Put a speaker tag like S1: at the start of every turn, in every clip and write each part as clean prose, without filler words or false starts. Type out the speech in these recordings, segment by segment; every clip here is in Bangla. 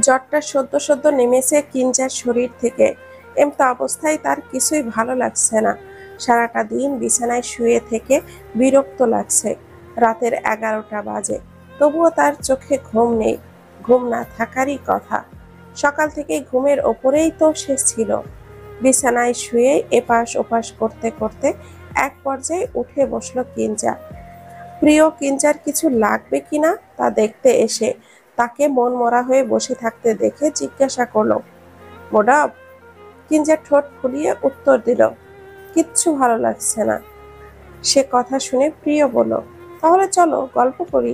S1: জ্বরটা সদ্য সদ্য নেমেছে কিঞ্জার শরীর থেকে। এমতো অবস্থায় তার কিছুই ভালো লাগছে না। সারাটা দিন বিছানায় শুয়ে থেকে বিরক্ত লাগছে। রাতের 11টা বাজে, তবুও তার চোখে ঘুম নেই। ঘুম না থাকারই কথা। সকাল থেকে ঘুমের ওপরেই তো সে ছিল। বিছানায় শুয়ে এপাশ ওপাশ করতে করতে এক পর্যায়ে উঠে বসলো কিঞ্জা। প্রিয় কিঞ্জার কিছু লাগবে কিনা তা দেখতে এসে তাকে মনমরা হয়ে বসে থাকতে দেখে জিজ্ঞাসা করলো, ম্যাডাম? কিঞ্জা ঠোঁট ফুলিয়ে উত্তর দিল, কিচ্ছু ভালো লাগছে না। সে কথা শুনে প্রিয় বলল, তাহলে চলো গল্প করি।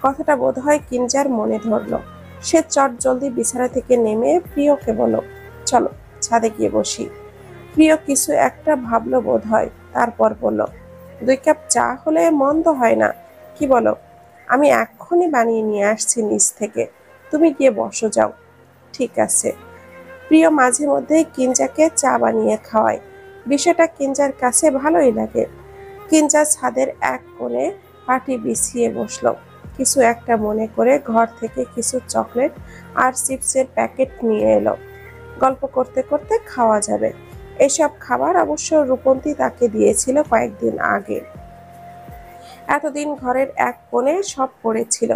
S1: কথাটা বোধহয় কিঞ্জার মনে ধরলো। সে চট জলদি বিছানা থেকে নেমে প্রিয়কে বলল, চলো ছাদে গিয়ে বসি। প্রিয় কিছু একটা ভাবলো বোধহয়, তারপর বলল, 2 কাপ চা হলে মন্দ হয় না, কি বলো? আমি এক্ষুনি বানিয়ে নিয়ে আসছি নিচ থেকে, তুমি গিয়ে বসো যাও। ঠিক আছে। প্রিয় মাঝে মধ্যে কিঞ্জাকে চা বানিয়ে খাওয়ায়। বিষয়টা কিঞ্জার কাছে ভালোই লাগে। কিঞ্জা ছাদের এক কোণে পাটি বিছিয়ে বসলো। কিছু একটা মনে করে ঘর থেকে কিছু চকলেট আর চিপসের প্যাকেট নিয়ে এলো। গল্প করতে করতে খাওয়া যাবে। এসব খাবার অবশ্য রূপন্তী তাকে দিয়েছিল কয়েকদিন আগে। এতদিন ঘরের এক কোণে সব পড়েছিল।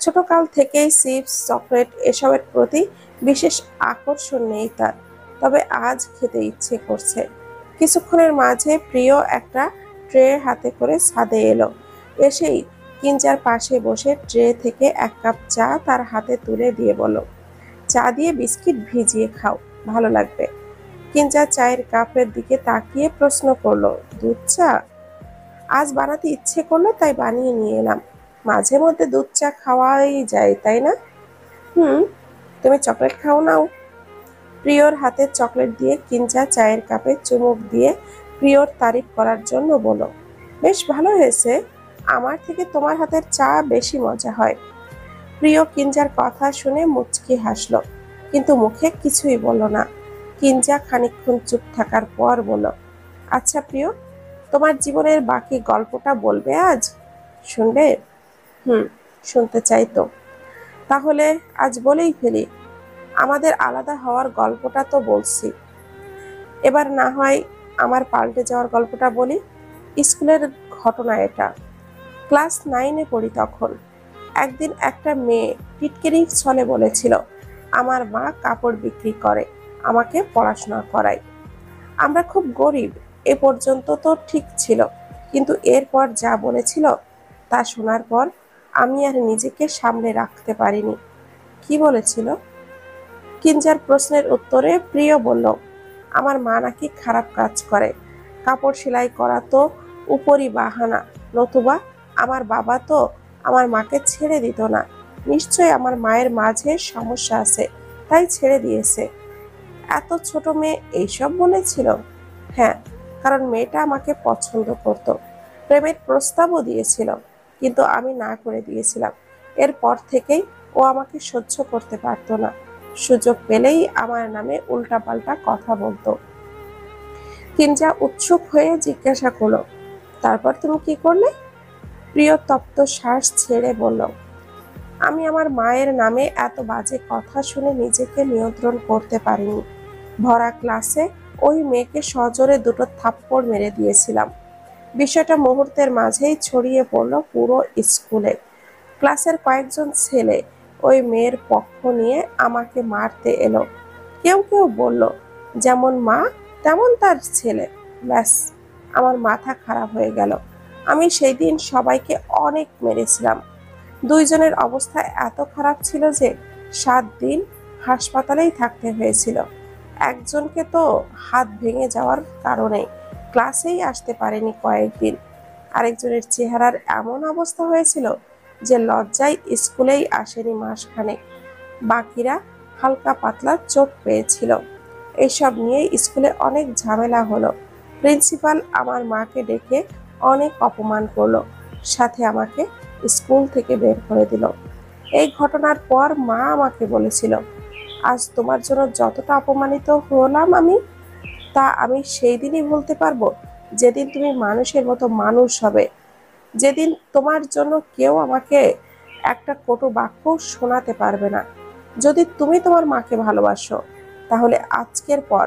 S1: ছোটকাল থেকেই চিপস, চকলেট এসবের প্রতি বিশেষ আকর্ষণ নেই তার। তবে আজ খেতে ইচ্ছে করছে। কিছুক্ষণের মাঝে প্রিয় একটা ট্রে হাতে করে ছাদে এলো। এসেই কিঞ্জার পাশে বসে ট্রে থেকে 1 কাপ চা তার হাতে তুলে দিয়ে বলল, চা দিয়ে বিস্কিট ভিজিয়ে খাও, ভালো লাগবে। কিঞ্জা চায়ের কাপের দিকে তাকিয়ে প্রশ্ন করলো, দুধ চা? আজ বানাতে ইচ্ছে করলো তাই বানিয়ে নিয়ে এলাম। মাঝে মধ্যে দুধ চা খাওয়াই যায়, তাই না? হুম। তুমি চকলেট খাও নাও। প্রিয়র হাতে চকলেট দিয়ে কিঞ্জা চায়ের কাপে চুমুক দিয়ে প্রিয়র তারিফ করার জন্য বলো, বেশ ভালো হয়েছে, আমার থেকে তোমার হাতের চা বেশি মজা হয়। প্রিয় কিঞ্জার কথা শুনে মুচকি হাসলো, কিন্তু মুখে কিছুই বলল না। কিঞ্জা খানিকক্ষণ চুপ থাকার পর বলল, আচ্ছা প্রিয়, তোমার জীবনের বাকি গল্পটা বলবে আজ? শুনবে? হুম, শুনতে চাই তো। তাহলে আজ বলেই ফেলি। আমাদের আলাদা হওয়ার গল্পটা তো বলছি, এবার না হয় আমার পাল্টে যাওয়ার গল্পটা বলি। স্কুলের ঘটনা এটা। ক্লাস 9-এ পড়ি তখন। একদিন একটা মেয়ে টিটকিরির ছলে বলেছিল, আমার মা কাপড় বিক্রি করে, আমাকে পড়াশোনা করায়। আমরা খুব গরিব, এ পর্যন্ত তো ঠিক ছিল, কিন্তু এরপর যা বলেছিল তা শোনার পর আমি আর নিজেকে সামলে রাখতে পারিনি। কি বলেছিল? কিঞ্জার প্রশ্নের উত্তরে প্রিয় বলল, আমার মা নাকি খারাপ কাজ করে, কাপড় সেলাই করা তো উপরই বাহানা, নতুবা আমার বাবা তো আমার মাকে ছেড়ে দিত না। নিশ্চয়ই আমার মায়ের মাঝে সমস্যা আছে, তাই ছেড়ে দিয়েছে। এত ছোট মেয়ে এইসব বলেছিল? হ্যাঁ, কারণ মেয়েটা আমাকে পছন্দ করত, প্রেমের প্রস্তাবও দিয়েছিল, কিন্তু আমি না করে দিয়েছিলাম। এরপর থেকেই ও আমাকে সহ্য করতে পারত না। সুযোগ পেলেই আমার নামে উল্টাপাল্টা কথা বলতো। কিঞ্জা উৎসুক হয়ে জিজ্ঞাসা করলো, তারপর তুমি কি করলে? প্রিয় তপ্ত শ্বাস ছেড়ে বলল, আমি আমার মায়ের নামে এত বাজে কথা শুনে নিজেকে নিয়ন্ত্রণ করতে পারিনি। ভরা ক্লাসে ওই মেয়েকে সজোরে 2টো থাপ্পড় মেরে দিয়েছিলাম। বিষয়টা মুহূর্তের মাঝেই ছড়িয়ে পড়ল পুরো স্কুলে। ক্লাসের কয়েকজন ছেলে ওই মেয়ের পক্ষ নিয়ে আমাকে মারতে এলো। কেউ কেউ বলল, যেমন মা তেমন তার ছেলে। ব্যাস, আমার মাথা খারাপ হয়ে গেল। আমি সেই দিন সবাইকে অনেক মেরেছিলাম। দুইজনের অবস্থা এত খারাপ ছিল যে 7 দিন হাসপাতালেই থাকতে হয়েছিল। একজনকে তো হাত ভেঙে যাওয়ার কারণে ক্লাসেই আসতে পারেনি কয়েকদিন। আরেকজনের চেহারার এমন অবস্থা হয়েছিল যে লজ্জায় স্কুলেই আসেনি মাসখানেক। বাকিরা হালকা পাতলা চোট পেয়েছিল। এইসব নিয়ে স্কুলে অনেক ঝামেলা হলো। প্রিন্সিপাল আমার মাকে ডেকে অনেক অপমান করলো, সাথে আমাকে স্কুল থেকে বের করে দিল। এই ঘটনার পর মা আমাকে বলেছিল, আজ তোমার জন্য যতটা অপমানিত হলাম আমি, তা আমি সেই দিনই বলতে পারবো যেদিন তুমি মানুষের মতো মানুষ হবে, যেদিন তোমার জন্য কেউ আমাকে একটা কটু বাক্য শোনাতে পারবে না। যদি তুমি তোমার মাকে ভালোবাসো তাহলে আজকের পর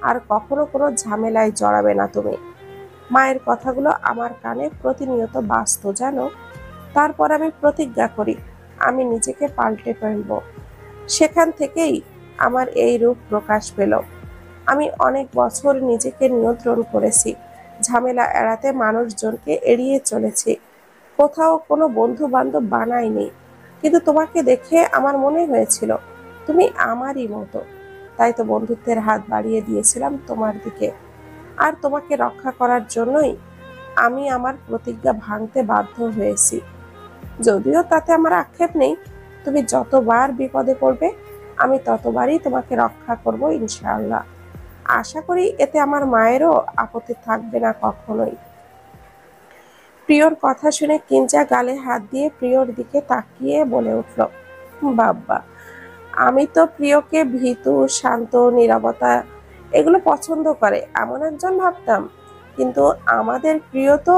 S1: আর কখনো কোনো ঝামেলায় জড়াবে না তুমি। মায়ের কথাগুলো আমার কানে প্রতিনিয়ত বাজতো জানো। তারপর আমি প্রতিজ্ঞা করি আমি নিজেকে পাল্টে ফেলব। সেখান থেকেই আমার এই রূপ প্রকাশ পেল। আমি অনেক বছর নিজেকে নিয়ন্ত্রণ করেছি, ঝামেলা এড়াতে মানুষজনকে এড়িয়ে চলেছি, কোথাও কোনো বন্ধু বান্ধব বানাইনি। কিন্তু তোমাকে দেখে আমার মনে হয়েছিল তুমি আমারই মতো, তাই তো বন্ধুত্বের হাত বাড়িয়ে দিয়েছিলাম তোমার দিকে। আর তোমাকে রক্ষা করার জন্যই আমি আমার প্রতিজ্ঞা ভাঙতে বাধ্য হয়েছি। যদিও তাতে আমার আক্ষেপ নেই, তুমি যতবার বিপদে পড়বে আমি ততবারই তোমাকে রক্ষা করব ইনশাআল্লাহ। আশা করি এতে আমার মায়েরও আপত্তি থাকবে না কখনোই। প্রিয়র কথা শুনে কিঞ্জা গালে হাত দিয়ে প্রিয়র দিকে তাকিয়ে বলে উঠল, বাব্বা, আমি তো প্রিয়কে ভীতু, শান্ত, নীরবতা এগুলো পছন্দ করে এমন একজন ভাবতাম। কিন্তু আমাদের প্রিয় তো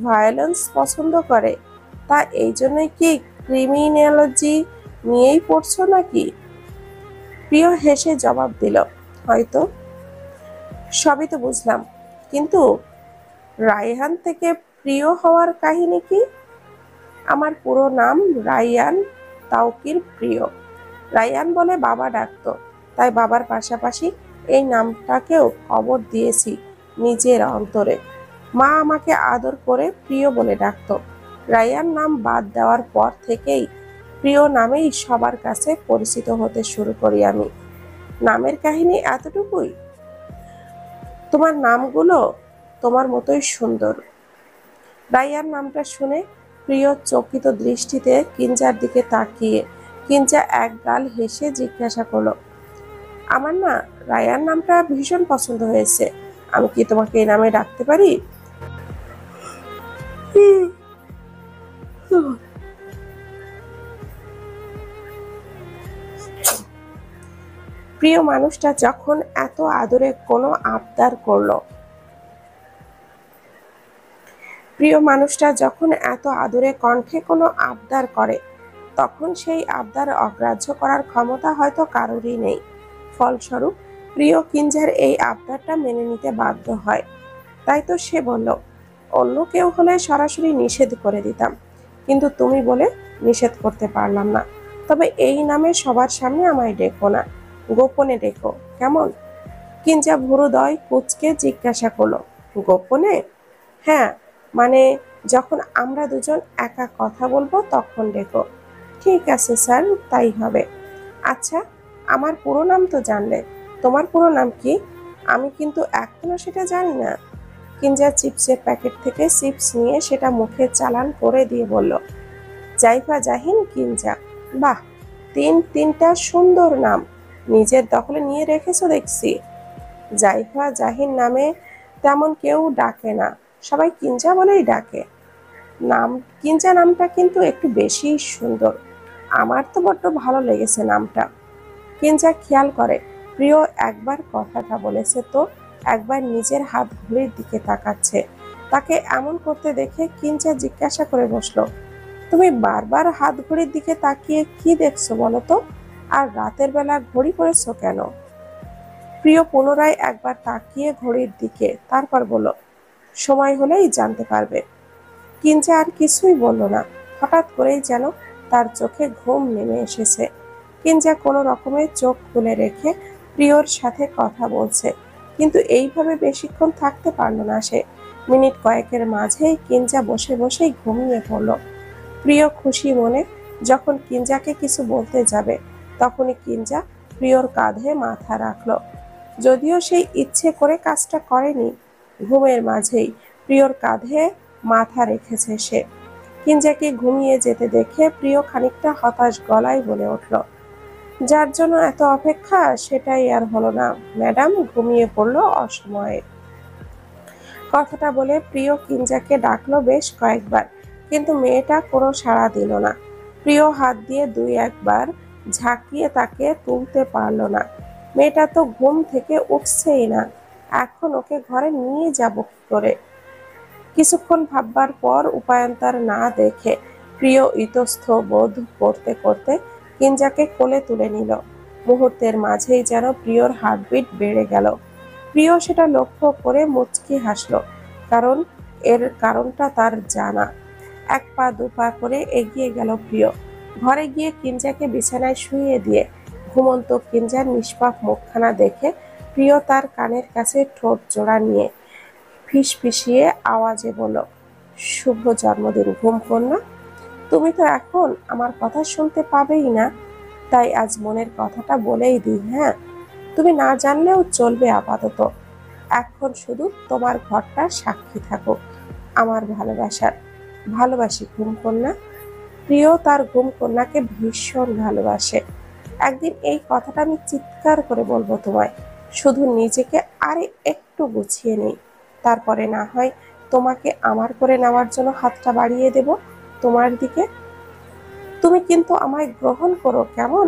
S1: ভায়োলেন্স পছন্দ করে। তা এই জন্যই কি ক্রিমিনোলজি নিয়েই পড়ছো নাকি? প্রিয় হেসে জবাব দিল, হয়তো। সবই তো বুঝলাম, কিন্তু রায়হান থেকে প্রিয় হওয়ার কাহিনী কি? আমার পুরো নাম রায়হান তাওকির প্রিয়। রায়হান বলে বাবা ডাকতো, তাই বাবার পাশাপাশি এই নামটাকেও কবর দিয়েছি নিজের অন্তরে। মা আমাকে আদর করে প্রিয় বলে ডাকতো। রায়হান নাম বাদ দেওয়ার পর থেকেই প্রিয় নামেই সবার কাছে পরিচিত হতে শুরু করি আমি। নামের কাহিনী এতটুকুই। তোমার নামগুলো তোমার মতোই সুন্দর। রায়হান নামটা শুনে প্রিয় চকিত দৃষ্টিতে কিঞ্জার দিকে তাকিয়ে কিঞ্জা এক গাল হেসে জিজ্ঞাসা করলো, আমার না রায়হান নামটা ভীষণ পছন্দ হয়েছে, আমি কি তোমাকে এই নামে ডাকতে পারি? প্রিয় মানুষটা যখন এত আদরে কোনো আবদার করলো প্রিয় মানুষটা যখন এত আদরে কণ্ঠে কোনো আবদার করে, তখন সেই আবদার অগ্রাহ্য করার ক্ষমতা হয়তো কারোরই নেই। ফলস্বরূপ প্রিয় কিঞ্জার এই আবদারটা মেনে নিতে বাধ্য হয়। তাই তো সে বলল, অন্য কেউ হলে সরাসরি নিষেধ করে দিতাম, কিন্তু তুমি বলে নিষেধ করতে পারলাম না। তবে এই নামে সবার সামনে আমায় ডেকো না, গোপনে ডেকো, কেমন? কিঞ্জা ভুরুদয় কুঁচকে জিজ্ঞাসা করলো, গোপনে? হ্যাঁ, মানে যখন আমরা দুজন একা কথা বলবো তখন ডেকো। ঠিক আছে স্যার, তাই হবে। আচ্ছা, আমার পুরো নাম তো জানলে, তোমার পুরো নাম কি? আমি কিন্তু এখনো সেটা জানি না। কিঞ্জা চিপসের প্যাকেট থেকে চিপস নিয়ে সেটা মুখে চালান করে দিয়ে বলল, জাইফা জাহিন কিঞ্জা। বাহ, তিনটা সুন্দর নাম নিজের দখলে নিয়ে রেখেছো দেখছি। জাইফা জাহিন নামে তেমন কেউ ডাকে না, সবাই কিঞ্জা বলেই ডাকে। নাম কিঞ্জা নামটা কিন্তু একটু বেশি সুন্দর, আমার তো বড্ড ভালো লেগেছে নামটা। কিঞ্জা খেয়াল করে প্রিয় একবার কথাটা বলেছে তো একবার নিজের হাত ঘড়ির দিকে তাকাচ্ছে। তাকে এমন করতে দেখে কিঞ্জা জিজ্ঞাসা করে বসলো, তুমি বারবার হাত ঘড়ির দিকে তাকিয়ে কি দেখছো বলো তো? আর রাতের বেলা ঘড়ি পরেছো কেন? প্রিয় পুনরায় একবার তাকিয়ে ঘড়ির দিকে, তারপর বলল, সময় হলেই জানতে পারবে। কিঞ্জা আর কিছুই বলল না। হঠাৎ করেই যেন তার চোখে ঘুম নেমে এসেছে। কিঞ্জা কোনো রকমে চোখ খুলে রেখে প্রিয়র সাথে কথা বলছে, কিন্তু এইভাবে বেশিক্ষণ থাকতে পারল না সে। মিনিট কয়েকের মাঝেই কিঞ্জা বসে বসেই ঘুমিয়ে পড়ল। প্রিয় খুশি মনে যখন কিঞ্জাকে কিছু বলতে যাবে, তখনই কিঞ্জা প্রিয়র কাঁধে মাথা রাখল। যদিও সেই ইচ্ছে করে কাজটা করেনি, ঘুমের মাঝেই প্রিয়র কাঁধে মাথা রেখেছে সে। কিঞ্জাকে ঘুমিয়ে যেতে দেখে প্রিয় খানিকটা হতাশ গলায় বলে উঠল, যার জন্য এত অপেক্ষা সেটাই আর হলো না ম্যাডাম, ঘুমিয়ে পড়লো অসময়ে। কথাটা বলে প্রিয় কিঞ্জাকে ডাকলো বেশ কয়েকবার, কিন্তু মেয়েটা কোনো সাড়া দিল না। প্রিয় হাত দিয়ে দুই একবার ঝাঁকিয়ে তাকে তুলতে পারল না। মেয়েটা তো ঘুম থেকে উঠছেই না, এখন ওকে ঘরে নিয়ে যাব কি করে? কিছুক্ষণ ভাববার পর উপায়ান্তর না দেখে প্রিয় ইতস্থ বোধ করতে করতে কিঞ্জাকে কোলে তুলে নিল। মুহূর্তের মাঝেই যেন প্রিয়র হার্টবিট বেড়ে গেল। প্রিয় সেটা লক্ষ্য করে মুচকি হাসল, কারণ এর কারণটা তার জানা। এক পা দু পা করে এগিয়ে গেল প্রিয়। ঘরে গিয়ে কিঞ্জাকে বিছানায় শুইয়ে দিয়ে ঘুমন্ত কিঞ্জার নিষ্পাপ মুখখানা দেখে প্রিয় তার কানের কাছে ঠোঁট জোড়া নিয়ে ফিসফিসিয়ে আওয়াজে বলল, শুভ জন্মদিন ঘুমকন্যা। তুমি তো এখন আমার কথা শুনতে পাবেই না, তাই আজ মনের কথাটা বলেই দিই। হ্যাঁ, তুমি না জানলেও চলবে আপাতত। এখন শুধু তোমার ঘরটা সাক্ষী থাকো আমার ভালোবাসার। ভালোবাসি ঘুমকন্যা। প্রিয় তার ঘুমকন্যাকে ভীষণ ভালোবাসে। একদিন এই কথাটা আমি চিৎকার করে বলবো তোমায়। শুধু নিজেকে আরে একটু গুছিয়ে নেই, তারপরে না হয় তোমাকে আমার করে নেওয়ার জন্য হাতটা বাড়িয়ে দেব তোমার দিকে। তুমি কিন্তু আমায় গ্রহণ করো কেমন,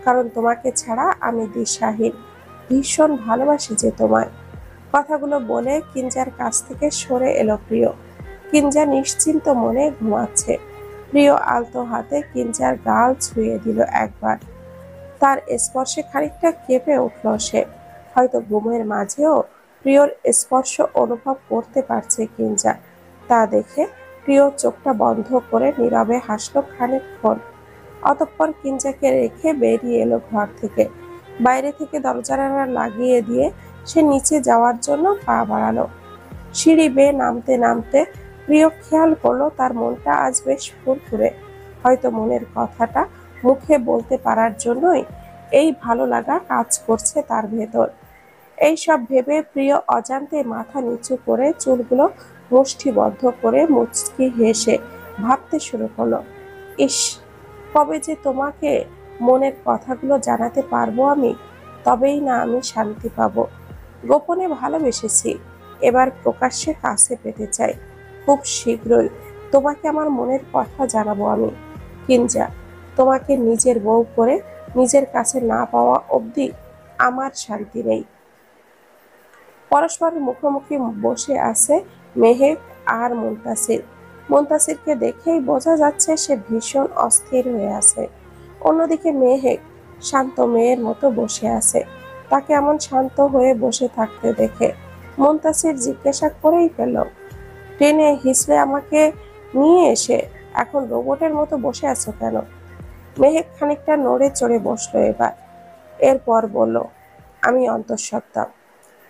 S1: কারণ তোমাকে ছাড়া আমি দিশাহীন। ভীষণ ভালোবাসি যে তোমায়। কথাগুলো বলে কিঞ্জার কাছ থেকে সরে এলো প্রিয়। কিঞ্জা নিশ্চিন্ত মনে ঘুমাচ্ছে। প্রিয় আলতো হাতে কিঞ্জার গাল ছুঁয়ে দিল একবার। তার স্পর্শে খানিকটা কেঁপে উঠল সে। হয়তো ঘুমের মাঝেও প্রিয়র স্পর্শ অনুভব করতে পারছে কিঞ্জা। তা দেখে প্রিয় চোখটা বন্ধ করে নীরবে হাসলো খানিকক্ষণ। অতঃপর কিঞ্জাকে রেখে বেরিয়ে এলো ঘর থেকে। বাইরে থেকে দরজাটা লাগিয়ে দিয়ে সে নিচে যাওয়ার জন্য পা বাড়ালো। সিঁড়ি বেয়ে নামতে নামতে প্রিয় খেয়াল করলো তার মনটা আজ বেশ ফুরফুরে। হয়তো মনের কথাটা মুখে বলতে পারার জন্যই এই ভালো লাগা কাজ করছে তার ভেতর। এইসব ভেবে প্রিয় অজান্তে মাথা নিচু করে চুলগুলো মুষ্টিবদ্ধ করে মুচকি হেসে ভাবতে শুরু করলো, ইস, কবে যে তোমাকে মনের কথাগুলো জানাতে পারবো আমি, তবেই না আমি শান্তি পাবো। গোপনে ভালোবেসেছি, এবার প্রকাশ্যে কাছে পেতে চাই। খুব শীঘ্রই তোমাকে আমার মনের কথা জানাবো আমি। কিঞ্জা, তোমাকে নিজের বউ করে নিজের কাছে না পাওয়া অবধি আমার শান্তি নেই। পরস্পরের মুখোমুখি বসে আছে মেহেক আর মুনতাসির। মুনতাসিরকে দেখেই বোঝা যাচ্ছে সে ভীষণ অস্থির হয়ে আছে। অন্যদিকে মেহেক শান্ত মেয়ের মতো বসে আছে। তাকে এমন শান্ত হয়ে বসে থাকতে দেখে মুনতাসির জিজ্ঞাসা করেই ফেলল, ট্রেনে হিসড়ে আমাকে নিয়ে এসে এখন রোবটের মতো বসে আছো কেন? মেহেক খানিকটা নড়ে চড়ে বসলো এবার। এরপর বলল, আমি অন্তঃসত্ত্বা।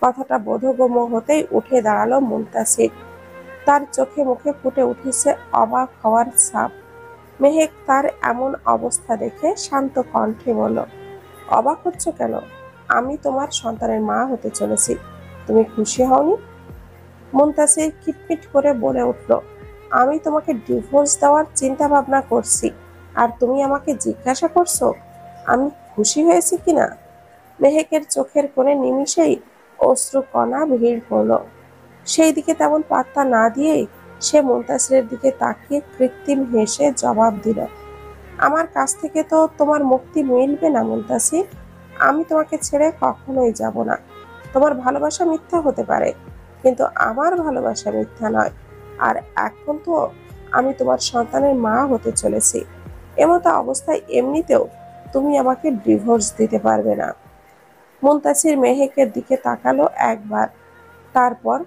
S1: কথাটা বোধগম্য হতেই উঠে দাঁড়ালো মুনতাসির। তার চোখে মুখে ফুটে উঠেছে অবাক হওয়ার ছাপ। মেহেক তার এমন অবস্থা দেখে শান্ত কণ্ঠে বলল, অবাক হচ্ছ কেন? আমি তোমার সন্তানের মা হতে চলেছি, তুমি খুশি হওনি? মুনতাসির কিটমিট করে বলে উঠল, আমি তোমাকে ডিভোর্স দেওয়ার চিন্তা ভাবনা করছি, আর তুমি আমাকে জিজ্ঞাসা করছো আমি খুশি হয়েছি কিনা? মেহেকের চোখের কোণে নিমিষেই অশ্রুকণা ভিড় করলো। সেই দিকে তেমন পাত্তা না দিয়েই সে মুনতাসিরের দিকে তাকিয়ে কৃত্রিম হেসে জবাব দিল, আমার কাছ থেকে তো তোমার মুক্তি মিলবে না মুনতাসির। আমি তোমাকে ছেড়ে কখনোই যাব না। তোমার ভালোবাসা মিথ্যা হতে পারে, কিন্তু আমার ভালোবাসা মিথ্যা নয়। আর এখন তো আমি তোমার সন্তানের মা হতে চলেছি। এমতো অবস্থায় এমনিতেও তুমি আমাকে ডিভোর্স দিতে পারবে না। মুনতাসির মেহেকের দিকে তাকালো একবার, তারপর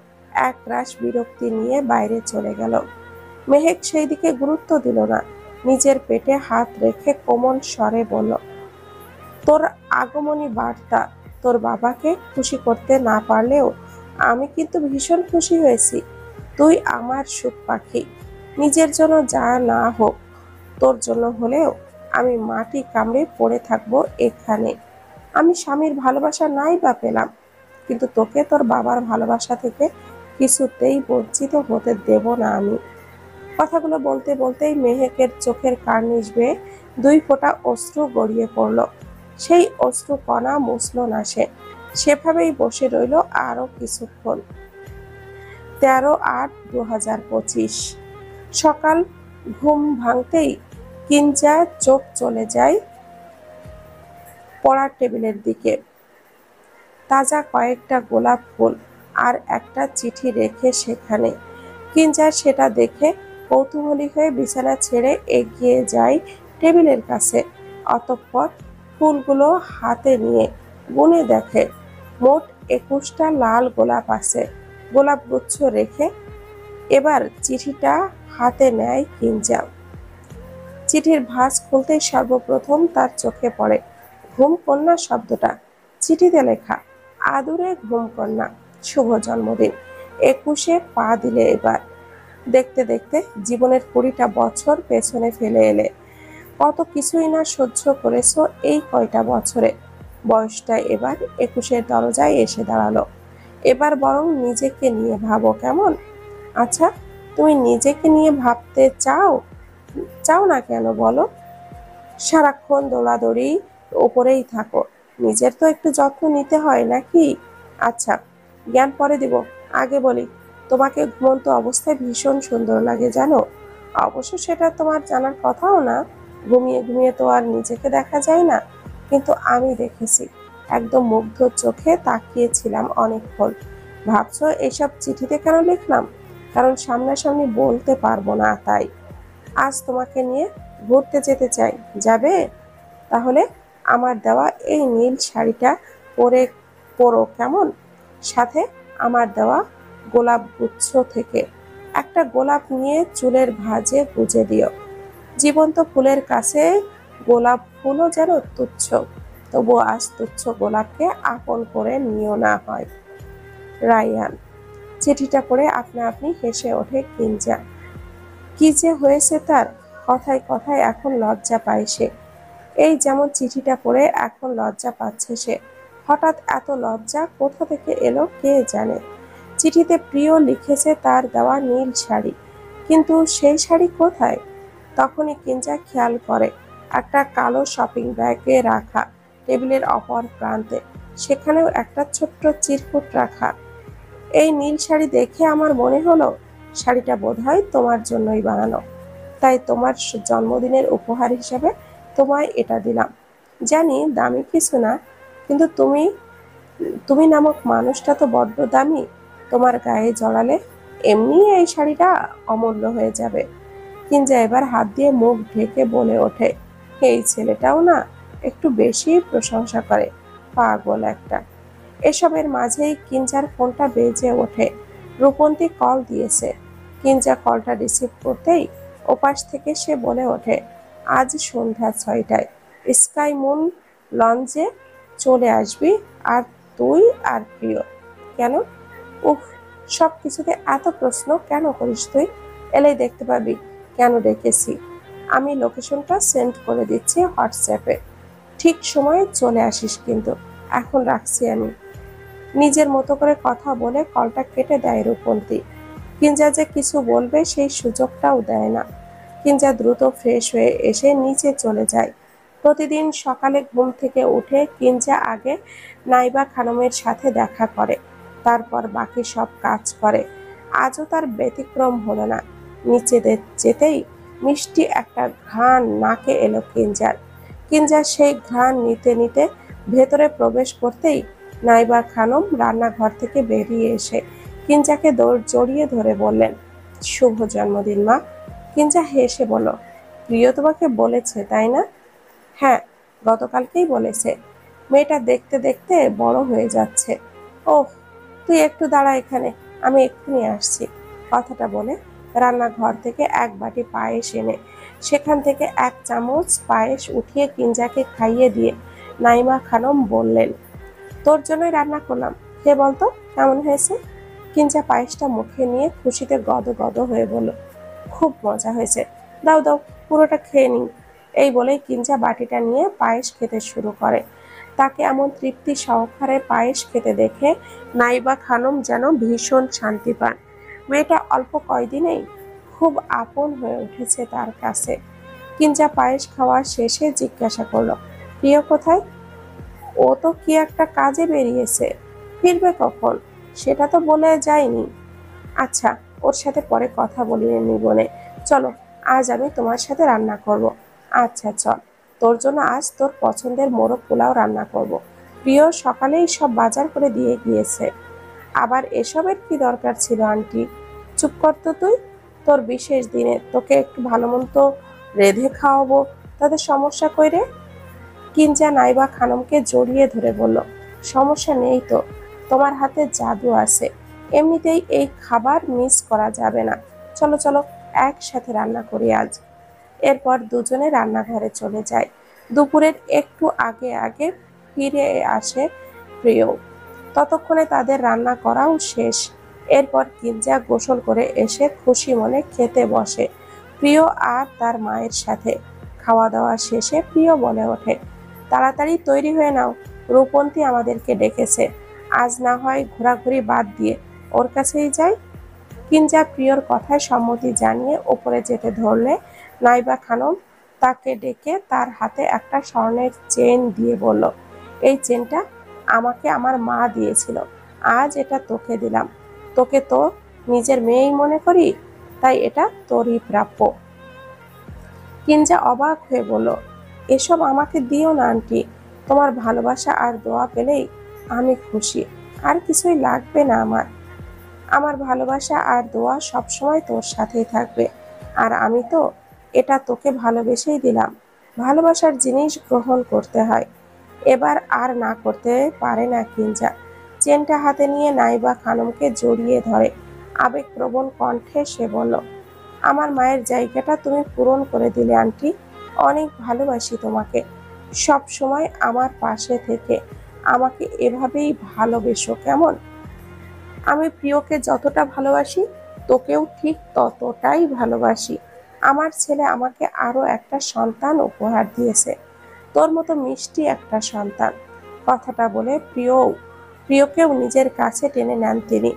S1: একরাশ বিরক্তি নিয়ে বাইরে চলে গেল। মেহেক সেই দিকে গুরুত্ব দিল না। নিজের পেটে হাত রেখে কোমল স্বরে বলল, তোর আগমনী বার্তা তোর বাবাকে খুশি করতে না পারলেও আমি কিন্তু ভীষণ খুশি হয়েছি। তুই আমার সুখ পাখি। নিজের জন্য যা না হোক, তোর জন্য হলেও আমি মাটি কামড়ে পড়ে থাকবো এখানে। আমি স্বামীর ভালোবাসা নাই বা পেলাম, কিন্তু তোকে তোর বাবার ভালোবাসা থেকে কিছুতেই বঞ্চিত হতে দেব না আমি। কথাগুলো বলতে বলতেই মেহেকের চোখের কার্নিশ বেয়ে দুই ফোঁটা অশ্রু গড়িয়ে পড়ল। সেই অশ্রু কণা মুছল না সে, সেভাবেই বসে রইল আরো কিছুক্ষণ। 13/8/2025 সকাল। ঘুম ভাঙতেই কিঞ্জা চোখ চলে যায় পড়ার টেবিলের দিকে। তাজা কয়েকটা গোলাপ ফুল আর একটা চিঠি রেখে সেখানে। কিঞ্জা সেটা দেখে কৌতূহলী হয়ে বিছানা ছেড়ে এগিয়ে যায় টেবিলের কাছে। অতঃপর ফুলগুলো হাতে নিয়ে গুনে দেখে মোট 21টা লাল গোলাপ আছে। গোলাপ গুচ্ছ রেখে এবার চিঠিটা হাতে নেয় কিঞ্জা। চিঠির ভাঁজ খুলতেই সর্বপ্রথম তার চোখে পড়ে ঘুম কন্যা শব্দটা। চিঠিতে লেখা, আদুরে ঘুম কন্যা, শুভ জন্মদিন, 21-এ পা দিলে এবার। দেখতে দেখতে জীবনের 20টা বছর পেছনে ফেলে এলে। কত কিছুই না সহ্য করেছো এই কয়টা বছরে। বয়সটা এবার 21-এর দরজায় এসে দাঁড়ালো। এবার বরং নিজেকে নিয়ে ভাবো কেমন। আচ্ছা, তুমি নিজেকে নিয়ে ভাবতে চাও চাও না কেন বলো? সারাক্ষণ দৌড়াদৌড়ি ওপরেই থাকো, নিজের তো একটু যত্ন নিতে হয় নাকি? আচ্ছা, জ্ঞান পরে দিব, আগে বলি, তোমাকে ঘুমন্ত অবস্থায় ভীষণ সুন্দর লাগে জানো। অবশ্য সেটা তোমার জানার কথাও না, ঘুমিয়ে ঘুমিয়ে তো আর নিজেকে দেখা যায় না, কিন্তু আমি দেখেছি। একদম মুগ্ধ চোখে তাকিয়েছিলাম অনেকক্ষণ। ভাবছো এসব চিঠিতে কেন লিখলাম? কারণ সামনাসামনি বলতে পারবো না তাই। আজ তোমাকে নিয়ে ঘুরতে যেতে চাই, যাবে? তাহলে আমার দেওয়া এই নীল শাড়িটা পরে পরো কেমন। সাথে আমার দেওয়া গোলাপ গুচ্ছ থেকে একটা গোলাপ নিয়ে চুলের ভাঁজে গুজে দিও। জীবন্ত ফুলের কাছে গোলাপ ফুলও যেন তুচ্ছ, তবু আজ তুচ্ছ গোলাপকে আপন করে নিও না হয়। রায়ান। চিঠিটা পড়ে আপনা আপনি হেসে ওঠে কিঞ্জা। কি যে হয়েছে তার, কথায় কথায় এখন লজ্জা পায় সে। এই যেমন চিঠিটা পড়ে এখন লজ্জা পাচ্ছে সে। হঠাৎ এত লজ্জা কোথা থেকে এলো কে জানে। চিঠিতে প্রিয় লিখেছে তার দেওয়া নীল শাড়ি, কিন্তু সেই শাড়ি কোথায়? তখনই কিঞ্জা খেয়াল করে একটা কালো শপিং ব্যাগে রাখা, টেবিলের অপর প্রান্তে সেখানেও একটা ছোট্ট চিরকুট রাখা। এই নীল শাড়ি দেখে আমার মনে হলো শাড়িটা বোধহয় তোমার জন্যই বানানো, তাই তোমার জন্মদিনের উপহার হিসেবে তোমায় এটা দিলাম। জানি দামি কিছু না, কিন্তু তুমি তুমি নামক মানুষটা তো বড্ড দামি। তোমার গায়ে জড়ালে এমনি এই শাড়িটা অমূল্য হয়ে যাবে। কিঞ্জা এবার হাত দিয়ে মুখ ঢেকে বলে ওঠে, এই ছেলেটাও না একটু বেশি প্রশংসা করে, পাগল একটা। এসবের মাঝেই কিঞ্জার ফোনটা বেজে ওঠে। রূপন্তী কল দিয়েছে। কিঞ্জা কলটা রিসিভ করতেই ওপাশ থেকে সে বলে ওঠে, আজ সন্ধ্যা 6টায় স্কাই মুন লঞ্চে চলে আসবি, আর তুই আর প্রিয়। কেন? উফ, সব কিছুতে এত প্রশ্ন কেন করিস তুই? এলেই দেখতে পাবি কেন ডেকেছি। আমি লোকেশনটা সেন্ড করে দিচ্ছি হোয়াটসঅ্যাপে, ঠিক সময়ে চলে আসিস কিন্তু। এখন রাখছি আমি। নিজের মতো করে কথা বলে কলটা কেটে দেয় রূপন্তী। কিঞ্জা যে কিছু বলবে সেই সুযোগটাও দেয় না। কিঞ্জা দ্রুত ফ্রেশ হয়ে এসে নিচে চলে যায়। প্রতিদিন সকালে ঘুম থেকে উঠে কিঞ্জা আগে নাইবা খানমের সাথে দেখা করে, তারপর বাকি সব কাজ করে। আজও তার ব্যতিক্রম হলো না। নিচে যেতেই মিষ্টি একটা ঘ্রাণ নাকে এলো কিঞ্জার। কিঞ্জা সেই ঘ্রাণ নিতে নিতে ভেতরে প্রবেশ করতেই নাইবা খানম রান্নাঘর থেকে বেরিয়ে এসে কিঞ্জাকে জড়িয়ে ধরে বললেন, শুভ জন্মদিন মা। কিঞ্জা হেসে বলল, প্রিয় তোমাকে বলেছে তাই না? হ্যাঁ, গতকালকেই বলেছে। মেয়েটা দেখতে দেখতে বড় হয়ে যাচ্ছে। ওহ, তুই একটু দাঁড়া এখানে, আমি এক্ষুনি আসছি। কথাটা বলে রান্নাঘর থেকে এক বাটি পায়েস এনে সেখান থেকে 1 চামচ পায়েস উঠিয়ে কিঞ্জাকে খাইয়ে দিয়ে নাইমা খানম বললেন, তোর জন্যই রান্না করলাম, কে বলতো কেমন হয়েছে? কিঞ্জা পায়েসটা মুখে নিয়ে খুশিতে গদগদ হয়ে বলল, খুব মজা হয়েছে, দাও দাও পুরোটা খেয়ে নিই। এই বলেই কিঞ্জা বাটিটা নিয়ে পায়েস খেতে শুরু করে। তাকে এমন তৃপ্তি সহকারে পায়েস খেতে দেখে নাইবা খানম যেন ভীষণ শান্তি পান। মেয়েটা অল্প কয়দিনেই খুব আপন হয়ে উঠেছে তার কাছে। কিঞ্জা পায়েস খাওয়া শেষে জিজ্ঞাসা করলো, প্রিয় কোথায়? ও তো কি একটা কাজে বেরিয়েছে, ফিরবে কখন সেটা তো বলে যায়নি। আচ্ছা, ওর সাথে পরে কথা বলিয়ে নিবনে। চলো, আজ আমি তোমার সাথে রান্না করব। আচ্ছা চল, তোর জন্য আজ তোর পছন্দের মোরগ পোলাও রান্না করব। প্রিয় সকালেই সব বাজার করে দিয়ে গিয়েছে। আবার এসবের কি দরকার ছিল আন্টি? চুপ কর তো তুই। তোর বিশেষ দিনে তোকে একটু ভালো মন্দ রেঁধে খাওয়াবো, তাতে সমস্যা কই রে? কিঞ্জা নাইবা খানমকে জড়িয়ে ধরে বলল, সমস্যা নেই তো, তোমার হাতে জাদু আছে, এমনিতেই এই খাবার মিস করা যাবে না। চলো চলো, একসাথে রান্না করি আজ। এরপর দুজনে রান্নাঘরে চলে যায়। দুপুরের একটু আগে আগে ফিরে আসে প্রিয়। ততক্ষণে তাদের রান্না করাও শেষ। এরপর কিঞ্জা গোসল করে এসে খুশি মনে খেতে বসে প্রিয় আর তার মায়ের সাথে। খাওয়া দাওয়া শেষে প্রিয় বলে ওঠে, তাড়াতাড়ি তৈরি হয়ে নাও, রূপন্তী আমাদেরকে ডেকেছে, আজ না হয় ঘোরাঘুরি বাদ দিয়ে ওর কাছেই যাই। কিঞ্জা প্রিয়র কথায় সম্মতি জানিয়ে ওপরে যেতে ধরলে নাইবা খানম তাকে ডেকে তার হাতে একটা স্বর্ণের চেন দিয়ে বলল, এই চেনটা আমাকে আমার মা দিয়েছিল, আজ এটা তোকে দিলাম। তোকে তো নিজের মেয়েই মনে করি, তাই এটা তোরই প্রাপ্য। কিঞ্জা অবাক হয়ে বলল, এসব আমাকে দিও না আন্টি, তোমার ভালোবাসা আর দোয়া পেলেই আমি খুশি, আর কিছুই লাগবে না আমার। আমার ভালোবাসা আর দোয়া সবসময় তোর সাথেই থাকবে, আর আমি তো এটা তোকে ভালোবেসেই দিলাম। ভালোবাসার জিনিস গ্রহণ করতে হয়, এবার আর না করতে পারে না কিঞ্জা। চেনটা হাতে নিয়ে নাইবা খানমকে জড়িয়ে ধরে আবেগপ্রবণ কণ্ঠে সে বলল, আমার মায়ের জায়গাটা তুমি পূরণ করে দিলে আন্টি, অনেক ভালোবাসি তোমাকে, সব সময় আমার পাশে থেকে আমাকে এভাবেই ভালোবেসো কেমন। আমি প্রিয়কে যতটা ভালোবাসি তোকেও ঠিক ততটাই ভালোবাসি। আমার ছেলে আমাকে আরো একটা সন্তান উপহার দিয়েছে, তোর মতো মিষ্টি একটা সন্তান। কথাটা বলে প্রিয়কেও নিজের কাছে টেনে নেন তিনি।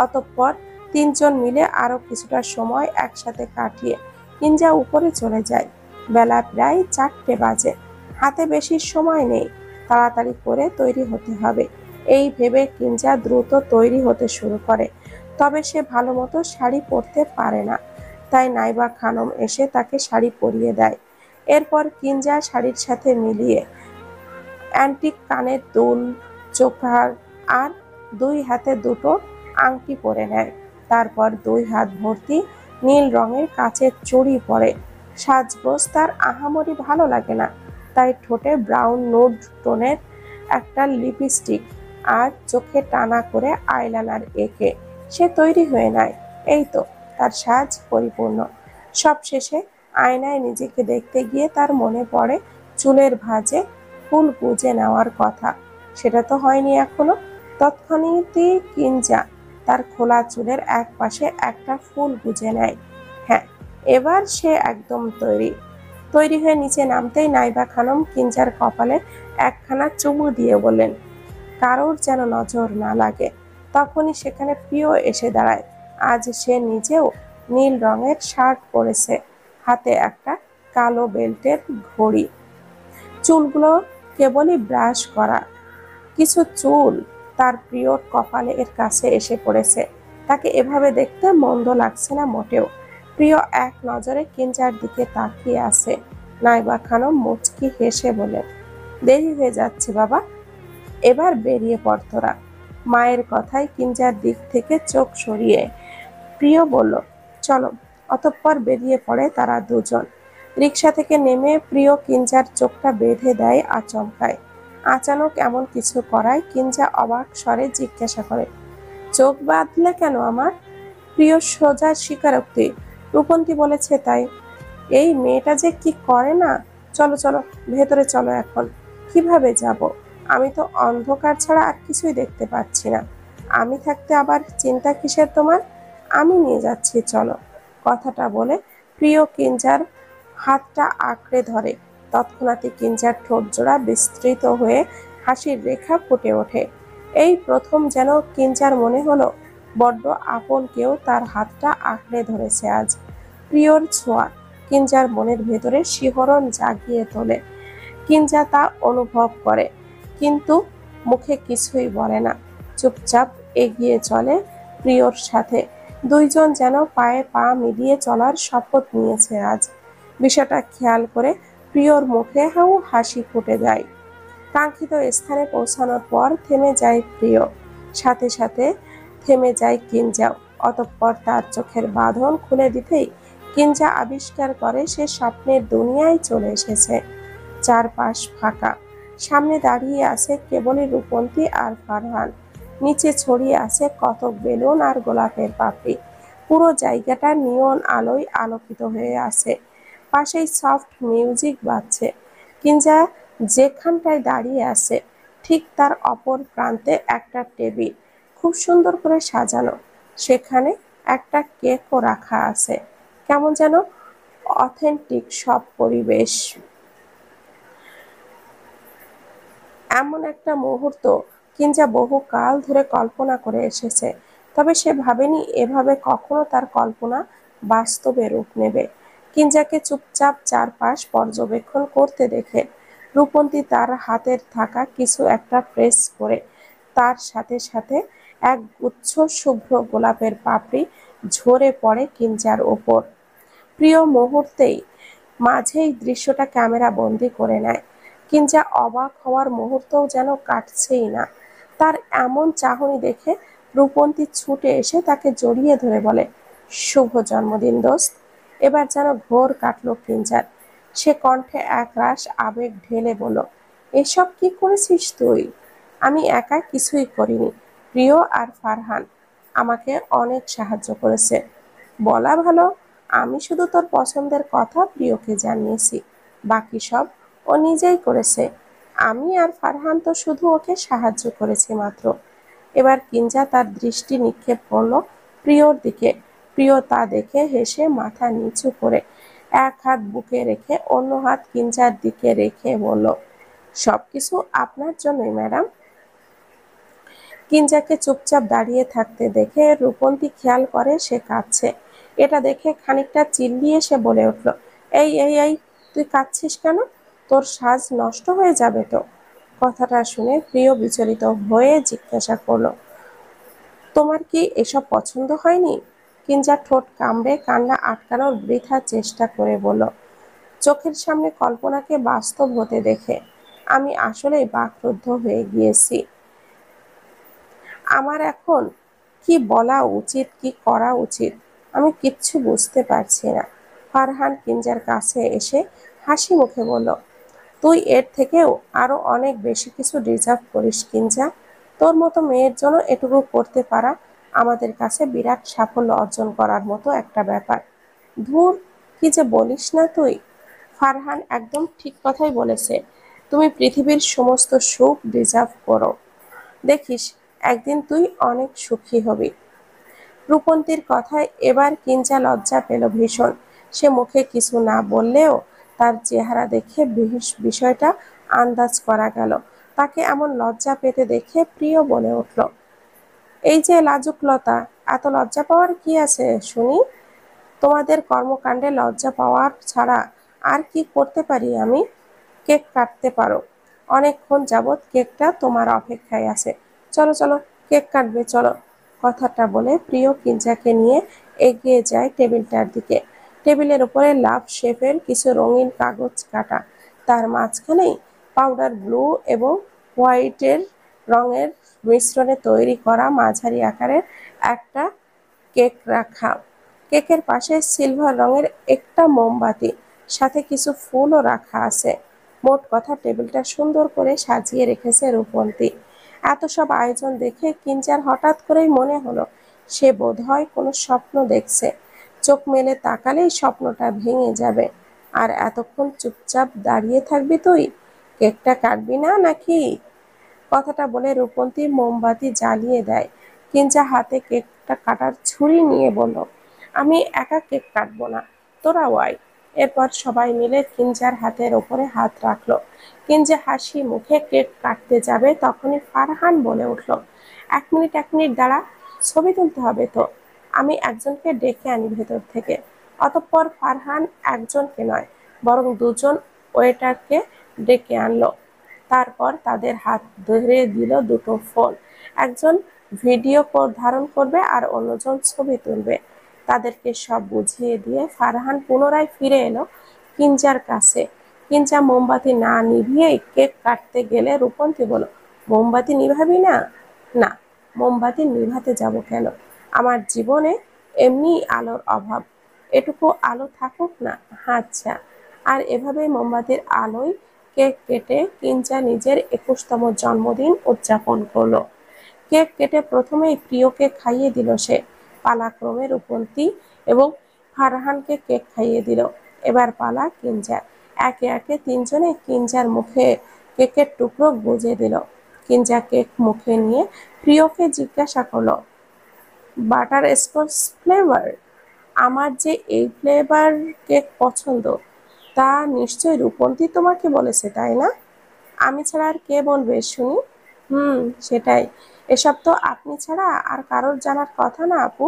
S1: অতঃপর তিনজন মিলে আরো কিছুটা সময় একসাথে কাটিয়ে কিঞ্জা উপরে চলে যায়। বেলা প্রায় 4টে বাজে, হাতে বেশি সময় নেই, তাড়াতাড়ি করে তৈরি হতে হবে। এই ভেবে কিঞ্জা দ্রুত তৈরি হতে শুরু করে, তবে সে ভালো মতো শাড়ি পরতে পারে না, তাই নাইবা খানম এসে তাকে শাড়ি পরিয়ে দেয়। এরপর কিঞ্জা শাড়ির সাথে মিলিয়ে অ্যান্টিক কানের দুল, চোখার আর 2 হাতে দুটো আংটি পরে নেয়। তারপর 2 হাত ভর্তি নীল রঙের কাচের চুড়ি পরে। সাজগোজ তার আহামরি ভালো লাগে না, তাই ঠোঁটে ব্রাউন নুড টোনের একটা লিপস্টিক আর চোখে টানা করে আইলাইনার এঁকে সে তৈরি হয়ে নেয়। এই তো তার সাজ পরিপূর্ণ। সবশেষে আয়নায় নিজেকে দেখতে গিয়ে তার মনে পড়ে চুলের ভাঁজে ফুল গুজে নেওয়ার কথা, সেটা তো হয়নি এখনো। তৎক্ষণাৎই কিঞ্জা তার খোলা চুলের এক পাশে একটা ফুল গুজে নেয়। হ্যাঁ, এবার সে একদম তৈরি হয়ে নিচে নামতেই নাইবা খানম কিঞ্জার কপালে একখানা চুমু দিয়ে বললেন, কারোর যেন নজর না লাগে। তখনই সেখানে প্রিয় এসে দাঁড়ায়। আজ সে নিজেও নীল রঙের শার্ট পরেছে, হাতে একটা কালো বেল্টের ঘড়ি, চুলগুলো কেবলই ব্রাশ করা। কিছু চুল তার প্রিয়র কপালে এর কাছে এসে পড়েছে। তাকে এভাবে দেখতে মন্দ লাগছে না মোটেও। প্রিয় এক নজরে কিঞ্জার দিকে তাকিয়ে আছে। নাইবা খানম মুচকি হেসে বলেন, দেরি হয়ে যাচ্ছে বাবা, এবার বেরিয়ে পড় তোরা। মায়ের কথায় কিঞ্জার দিক থেকে চোখ সরিয়ে প্রিয় বলল, চলো। অতঃপর বেরিয়ে পড়ে তারা দুজন। রিক্সা থেকে নেমে প্রিয় কিঞ্জার চোখটা বেঁধে দেয় আচমকায়। আচানক এমন কিছু করায় কিঞ্জা অবাক স্বরে জিজ্ঞাসা করে, চোখ বাঁধলে কেন আমার? প্রিয় সোজা স্বীকারোক্তি, রূপন্তী বলেছে তাই। এই মেয়েটা যে কি করে না। চলো চলো, ভেতরে চলো এখন। কিভাবে যাব? আমি তো অন্ধকার ছাড়া আর কিছুই দেখতে পাচ্ছি না। আমি থাকতে আবার চিন্তা কিসের তোমার? আমি নিয়ে যাচ্ছি, চলো। কথাটা বলে প্রিয় কিঞ্জার হাতটা আঁকড়ে ধরে। তৎক্ষণাৎই কিঞ্জার ঠোঁট জোড়া বিস্তৃত হয়ে হাসির রেখা ফুটে ওঠে। এই প্রথম যেন কিঞ্জার মনে হলো বড্ড আপন কেউ তার হাতটা আঁকড়ে ধরেছে আজ। প্রিয়র ছোঁয়া কিঞ্জার মনের ভেতরে শিহরণ জাগিয়ে তোলে। কিঞ্জা তা অনুভব করে, কিন্তু মুখে কিছুই বলে না। চুপচাপ এগিয়ে চলে প্রিয়র সাথে। দুইজন যেন পায়ে পা মিলিয়ে চলার শপথ নিয়েছে আজ। বিষয়টা খেয়াল করে প্রিয়র মুখে হাসি ফুটে যায়। কাঙ্ক্ষিত স্থানে পৌঁছানোর পর থেমে যায় প্রিয়, সাথে সাথে থেমে যায় কিঞ্জাও। অতঃপর তার চোখের বাঁধন খুলে দিতেই কিঞ্জা আবিষ্কার করে সে স্বপ্নের দুনিয়ায় চলে এসেছে। চারপাশ ফাঁকা। সামনে দাঁড়িয়ে আছে কেবলই রূপন্তী আর ফারহান। নিচে ছড়িয়ে আছে কতক বেলুন আর গোলাপের পাপড়ি। পুরো জায়গাটা নিয়ন আলোয় আলোকিত হয়ে আছে। পাশেই সফট মিউজিক বাজছে। কিঞ্জা যেখানটায় দাঁড়িয়ে আছে ঠিক তার অপর প্রান্তে একটা টেবিল, খুব সুন্দর করে সাজানো। সেখানে একটা কেকও রাখা আছে। কেমন যেন অথেন্টিক সব পরিবেশ। এমন একটা মুহূর্ত কিঞ্জা বহু কাল ধরে কল্পনা করে এসেছে, তবে সে ভাবেনি এভাবে কখনো তার কল্পনা বাস্তবে রূপ নেবে। কিঞ্জাকে চুপচাপ চারপাশ পর্যবেক্ষণ করতে দেখে রূপন্তী তার হাতের থাকা কিছু একটা প্রেস করে তার সাথে সাথে এক গুচ্ছ শুভ্র গোলাপের পাপড়ি ঝরে পড়ে কিঞ্জার ওপর। প্রিয় মুহূর্তেই মাঝেই দৃশ্যটা ক্যামেরা বন্দি করে নেয়। কিঞ্জা অবাক হওয়ার মুহূর্তও যেন কাটছেই না। তার এমন চাহনি দেখে রূপন্তী ছুটে এসে তাকে জড়িয়ে ধরে বলে, শুভ জন্মদিন দোস্ত। এবার যেন ঘোর কাটলো কিঞ্জার। সে কণ্ঠে একরাশ আবেগ ঢেলে বলল, এসব কি করেছিস তুই? আমি একা কিছুই করিনি। প্রিয় আর ফারহান আমাকে অনেক সাহায্য করেছে। বলা ভালো, আমি শুধু তোর পছন্দের কথা প্রিয়কে জানিয়েছি, বাকি সব ও নিজেই করেছে। আমি আর ফারহান তো শুধু ওকে সাহায্য করেছি মাত্র। এবার কিঞ্জা তার দৃষ্টি নিক্ষেপ করলো প্রিয়র দিকে। প্রিয় তা দেখে হেসে মাথা নিচু করে এক হাত বুকে রেখে অন্য হাত কিঞ্জার দিকে রেখে বলল, সবকিছু আপনার জন্যই ম্যাডাম। কিঞ্জাকে চুপচাপ দাঁড়িয়ে থাকতে দেখে রূপন্তী খেয়াল করে সে কাঁদছে। এটা দেখে খানিকটা চিল্লিয়ে সে বলে উঠল, এই এই এই তুই কাঁদছিস কেন? তোর সাজ নষ্ট হয়ে যাবে তো। কথাটা শুনে প্রিয় বিচলিত হয়ে জিজ্ঞাসা করলো, তোমার কি এসব পছন্দ হয়নি? কিঞ্জা ঠোঁট কামড়ে কান্না আটকানোর বৃথা চেষ্টা করে বলল, চোখের সামনে কল্পনাকে বাস্তব হতে দেখে আমি আসলেই বাকরুদ্ধ হয়ে গিয়েছি। আমার এখন কি বলা উচিত, কি করা উচিত আমি কিচ্ছু বুঝতে পারছি না। ফারহান কিঞ্জার কাছে এসে হাসি মুখে বলল, তুই এর থেকেও আরো অনেক বেশি কিছু ডিজার্ভ করিস কিঞ্জা। তোর মতো মেয়ের জন্য এটুকু করতে পারা আমাদের কাছে বিরাট সাফল্য অর্জন করার মতো একটা ব্যাপার। ধুর, কি যে বলিস না তুই। ফারহান একদম ঠিক কথাই বলেছে। তুমি পৃথিবীর সমস্ত সুখ ডিজার্ভ করো। দেখিস একদিন তুই অনেক সুখী হবি। রূপন্তীর কথায় এবার কিঞ্জা লজ্জা পেল ভীষণ। সে মুখে কিছু না বললেও তার চেহারা দেখে বিষয়টা আন্দাজ করা গেল। তাকে এমন লজ্জা পেতে দেখে প্রিয় বলে উঠল, এই যে লাজুকলতা, এত লজ্জা পাওয়ার কি আছে শুনি? তোমাদের কর্মকাণ্ডে লজ্জা পাওয়ার ছাড়া আর কি করতে পারি আমি? কেক কাটতে পারো। অনেকক্ষণ যাবৎ কেকটা তোমার অপেক্ষায় আছে। চলো চলো, কেক কাটবে চলো। কথাটা বলে প্রিয় কিঞ্জাকে নিয়ে এগিয়ে যায় টেবিলটার দিকে। টেবিলের উপরে লাভ শেপের কিছু রঙিন কাগজ কাটা। তার মাঝখানেই পাউডার ব্লু এবং হোয়াইটের রঙের মিশ্রণে তৈরি করা মাঝারি আকারের একটা কেক রাখা। কেকের পাশে সিলভার রঙের একটা মোমবাতি, সাথে কিছু ফুলও রাখা আছে। মোট কথা টেবিলটা সুন্দর করে সাজিয়ে রেখেছে রূপন্তী। এত সব আয়োজন দেখে কিঞ্জার হঠাৎ করেই মনে হলো সে বোধহয় কোনো স্বপ্ন দেখছে। চোখ মেলে তাকালেই স্বপ্নটা ভেঙে যাবে। আর এতক্ষণ চুপচাপ দাঁড়িয়ে থাকবি তুই? কেকটা কাটবি না নাকি? কথাটা বলে রূপন্তী মোমবাতি জ্বালিয়ে দেয়। কিঞ্জা হাতে কেকটা কাটার ছুরি নিয়ে বলল, আমি একা কেক কাটবো না, তোরাও আয়। এরপর সবাই মিলে কিঞ্জার হাতের ওপরে হাত রাখলো। কিঞ্জা হাসি মুখে কেক কাটতে যাবে তখনই ফারহান বলে উঠল, এক মিনিট দাঁড়া, ছবি তুলতে হবে তো। আমি একজনকে ডেকে আনি ভেতর থেকে। অতঃপর ফারহান একজনকে নয় বরং দুজন ওয়েটারকে ডেকে আনলো। তারপর তাদের হাত ধরে দিল দুটো ফোন। একজন ভিডিও ধারণ করবে আর অন্যজন ছবি তুলবে। তাদেরকে সব বুঝিয়ে দিয়ে ফারহান পুনরায় ফিরে এলো কিঞ্জার কাছে। কিঞ্জা মোমবাতি না নিভিয়েই কেক কাটতে গেলে রূপন্তী বলল, মোমবাতি নিভাবি না? না, মোমবাতি নিভাতে যাব কেন? আমার জীবনে এমনি আলোর অভাব, এটুকু আলো থাকুক না। আচ্ছা। আর এভাবেই মোমবাতির আলোয় কেক কেটে কিঞ্জা নিজের 21তম জন্মদিন উদযাপন করলো। কেক কেটে প্রথমেই প্রিয়কে খাইয়ে দিল সে, পালাক্রমে রূপন্তী এবং ফারহানকে কেক খাইয়ে দিল। এবার পালা কিঞ্জার। একে একে তিনজনে কিঞ্জার মুখে কেকের টুকরো গুজে দিল। কিঞ্জা কেক মুখে নিয়ে প্রিয়কে জিজ্ঞাসা করলো, বাটার স্কচ ফ্লেভার? আমার যে এই ফ্লেভার কেক পছন্দ, তা নিশ্চয়ই রূপন্তী তোমাকে বলেছে, তাই না? আমি ছাড়া আর কে বলবে শুনি? সেটাই। এসব তো আপনি ছাড়া আর কারোর জানার কথা না আপু।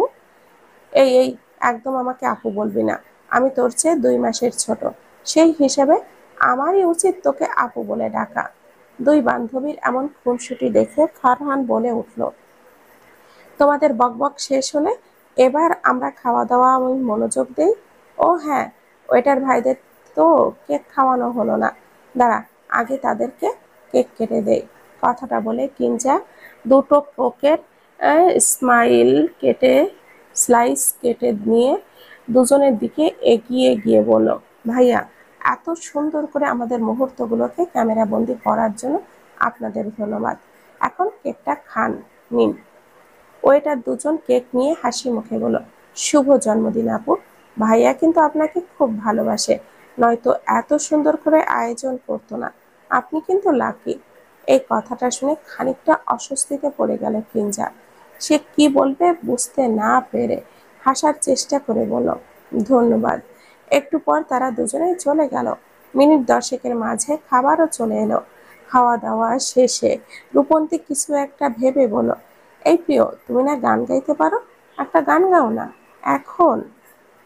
S1: এই এই একদম আমাকে আপু বলবি না। আমি তোর চেয়ে 2 মাসের ছোট। সেই হিসেবে আমারই উচিত তোকে আপু বলে ডাকা। দুই বান্ধবীর এমন খুনসুটি দেখে ফারহান বলে উঠল, তোমাদের বকবক শেষ হলে এবার আমরা খাওয়া দাওয়া মনোযোগ দেই। ও হ্যাঁ, ওয়েটার ভাইদের তো কেক খাওয়ানো হলো না। দাঁড়া, আগে তাদেরকে কেক কেটে দেই। কথাটা বলে কিঞ্জা দুটো কোকের স্লাইস কেটে নিয়ে দুজনের দিকে এগিয়ে গিয়ে বলল, ভাইয়া, এত সুন্দর করে আমাদের মুহূর্তগুলোকে ক্যামেরা বন্দি করার জন্য আপনাদের ধন্যবাদ। এখন কেকটা খান, নিন। ওয়েটার দুজন কেক নিয়ে হাসি মুখে বলল, শুভ জন্মদিন আপু। ভাইয়া কিন্তু আপনাকে খুব ভালোবাসে, নয়তো এত সুন্দর করে আয়োজন করতো না। আপনি কিন্তু লাকি। এই কথাটা শুনে খানিকটা অস্বস্তিতে পড়ে গেল কিঞ্জা। সে কি বলবে বুঝতে না পেরে হাসার চেষ্টা করে বলল, ধন্যবাদ। একটু পর তারা দুজনেই চলে গেল। মিনিট 10-এর মাঝে খাবারও চলে এলো। খাওয়া দাওয়া শেষে রূপন্তী কিছু একটা ভেবে বলল, এই প্রিয়, তুমি না গান গাইতে পারো? একটা গান গাও না। এখন?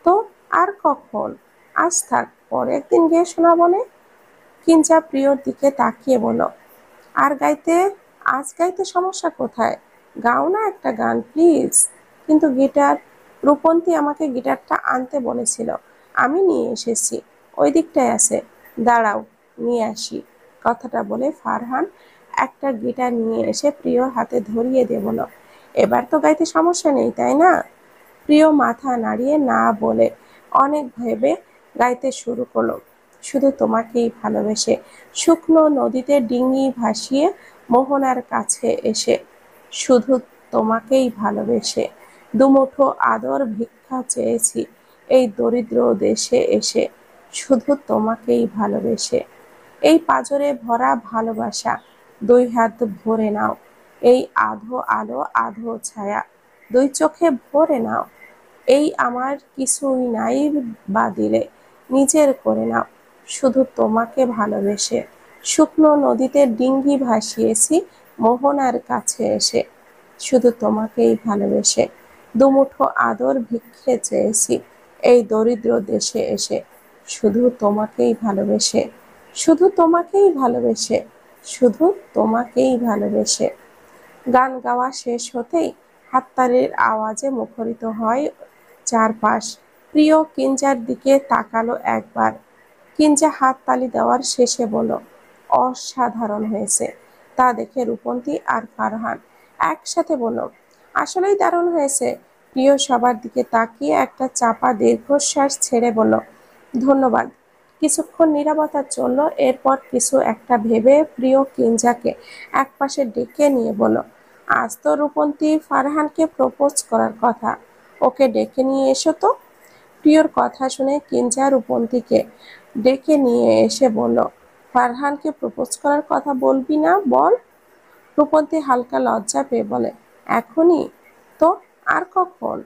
S1: তো আর কখন? আজ থাক, পরে একদিন গিয়ে শোনাবো নে। কিঞ্জা প্রিয়র দিকে তাকিয়ে বলল, আর গাইতে? আজ গাইতে সমস্যা কোথায়? গাও না একটা গান প্লিজ। কিন্তু গিটার? রূপন্তী আমাকে গিটারটা আনতে বলেছিল, আমি নিয়ে এসেছি, ওই দিকটায় আছে। দাঁড়াও, নিয়ে আসি। কথাটা বলে ফারহান একটা গিটার নিয়ে এসে প্রিয়র হাতে ধরিয়ে দিয়ে বলল, এবার তো গাইতে সমস্যা নেই, তাই না? প্রিয় মাথা নাড়িয়ে না বলে অনেক ভেবে গাইতে শুরু করলো, শুধু তোমাকেই ভালোবেসে, শুকনো নদীতে ডিঙি ভাসিয়ে মোহনার কাছে এসে, শুধু তোমাকেই ভালোবেসে, দুমুঠো আদর ভিক্ষা চেয়েছি এই দরিদ্র দেশে এসে, শুধু তোমাকেই ভালোবেসে। এই পাঁজরে ভরা ভালোবাসা 2 হাত ভরে নাও, এই আধো আলো আধো ছায়া 2 চোখে ভরে নাও। এই আমার কিছুই নাই বা দিলে, নিজের করে নাও, শুধু তোমাকে ভালোবেসে, শুকনো নদীতে ডিঙ্গি ভাসিয়েছি মোহনার কাছে এসে, শুধু তোমাকেই ভালোবেসে, দুমুঠো আদর ভিক্ষে চেয়েছি এই দরিদ্র দেশে এসে, শুধু তোমাকেই ভালোবেসে, শুধু তোমাকেই ভালোবেসে, শুধু তোমাকেই ভালোবেসে। গান গাওয়া শেষ হতেই হাততালির আওয়াজে মুখরিত হয় চারপাশ। প্রিয় কিঞ্জার দিকে তাকালো একবার। কিঞ্জা হাততালি দেওয়ার শেষে বলল, অসাধারণ হয়েছে। তা দেখে রূপন্তী আর ফারহান একসাথে বলল, আসলেই দারুণ হয়েছে। প্রিয় সবার দিকে তাকিয়ে একটা চাপা দীর্ঘশ্বাস ছেড়ে বলল, ধন্যবাদ। কিছুক্ষণ নীরবতা চলল। এরপর কিছু একটা ভেবে প্রিয় কিঞ্জাকে একপাশে ডেকে নিয়ে বলল, আজ তো রূপন্তী ফারহানকে প্রপোজ করার কথা, ওকে ডেকে নিয়ে এসো তো। প্রিয়র কথা শুনে কিঞ্জা রূপন্তীকে ডেকে নিয়ে এসে বলল, ফারহানকে প্রপোজ করার কথা বলবি না, বল। রূপন্তী হালকা লজ্জা পেয়ে বলে, এখনই? তো আর কখন?